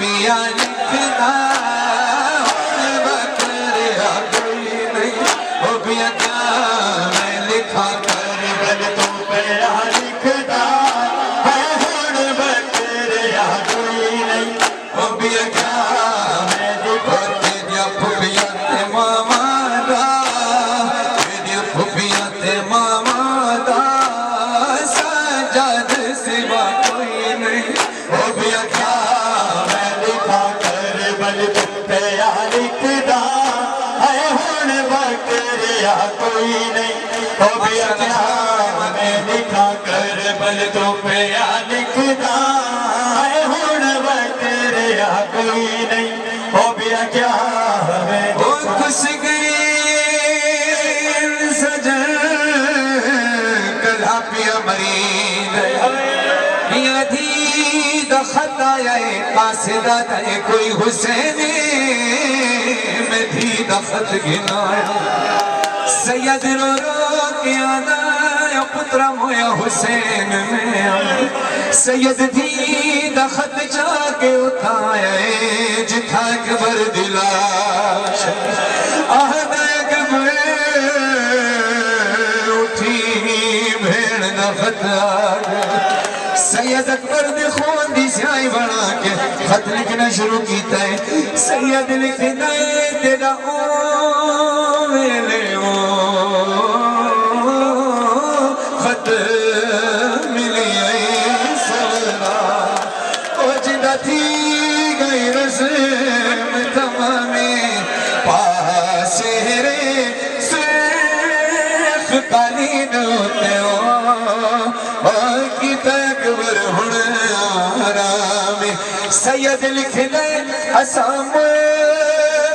پیا لکھنا بکریا کوئی نہیں وہ پیا کیا میں لکھا کر بل تو پیا لکھنا ہے ہن بکریا کوئی نہیں وہ پیا کیا میں لکھا تیریا پھپھیا تے ماما دا تیریا پھپھیا تے ماما دا سجاد سوا کوئی نہیں وہ پیا کیا بل تو پیا لکھدا ہے ہن بکریا کوئی نہیں ہو گیا کیا میں لکھا کر بل تو پیا لکھدا ہے ہن بکریا کوئی نہیں ہو گیا کیا میں خوش گئی سجن کلا پیا مرید یا دھی دخط آیا قاصدہ دائے کوئی حسینی میں دھی دخط گنایا سید رو رو کے آنا یا پترہ مویا حسین میں سید دھی دخط جا کے اٹھایا جتھا اکبر دلاش آہدہ اکبر اٹھی بھیڑ دخط آگا سید اکبر دے خون دی سیائی بنا کے خط لکھنا شروع کیتا ہے سید لکھنا ہے تیرا او میلے او خط ملی آئی سورا او جدہ تھی گئی رسم تمامی پاسے سیخ قالین ہوتے ہو کی تکبر ہن آرامی سید لکھنا اسام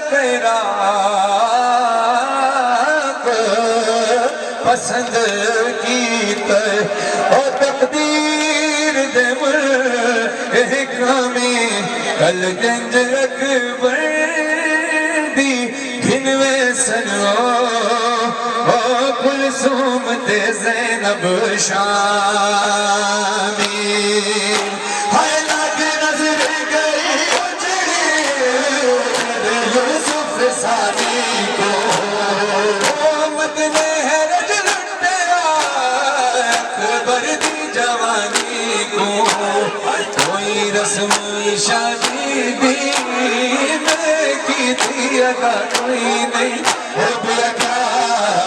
تیرا پسند کیتا او تقدیر دے محکمی کل جنج اکبر دی گھنوے سنو او کلثوم تے زینب شامی ہائے لگ نظر گئی اجڑی یوسف ثانی کو مدنے ہے رجل تیرا اکبر دی جوانی کو کوئی رسم شادی دی میں کی تھی ادا کوئی نہیں ہو گیا کیا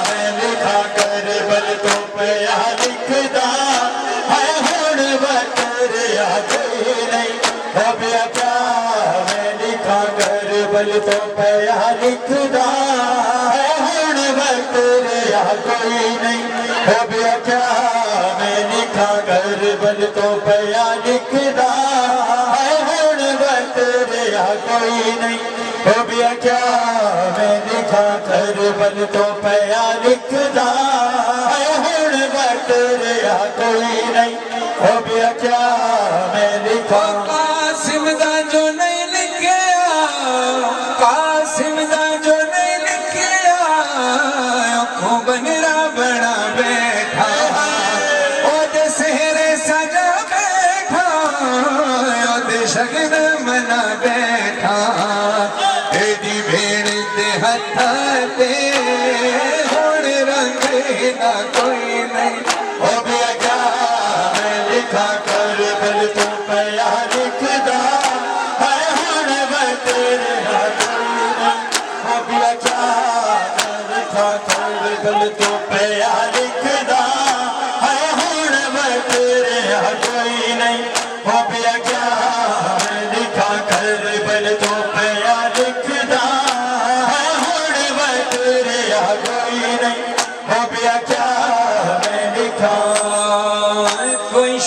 میں لکھا کر بل تو پیا لکھدا ہے ہن بکریا کوئی نہیں ہو گیا کیا میں لکھا کر بل تو پیا لکھدا ہے ہن بکریا کوئی نہیں ہو گیا کیا میں لکھا کر بل تو پیا لکھدا ہے ہن بکریا کوئی نہیں ہو گیا کیا میں لکھا کر بل تو پیا لکھدا ہے ہن بکریا کوئی نہیں ہو گیا کیا میں لکھا قاسم دا جو نہیں لکھیا قاسم دا جو نہیں لکھیا آنکھوں بنرا بڑا بیٹھا او دے سہرے سجا بیٹھا او دے شگن منا بیٹھا تیری بھیڑ دے ہتھا دے ہون رنگ نہ کوئی نہیں ہو گیا کیا میں لکھا کر بل تو پیا لکھدا ہے ہن بکریا کوئی نہیں ہو گیا کیا میں لکھا کر بل تو پیا لکھدا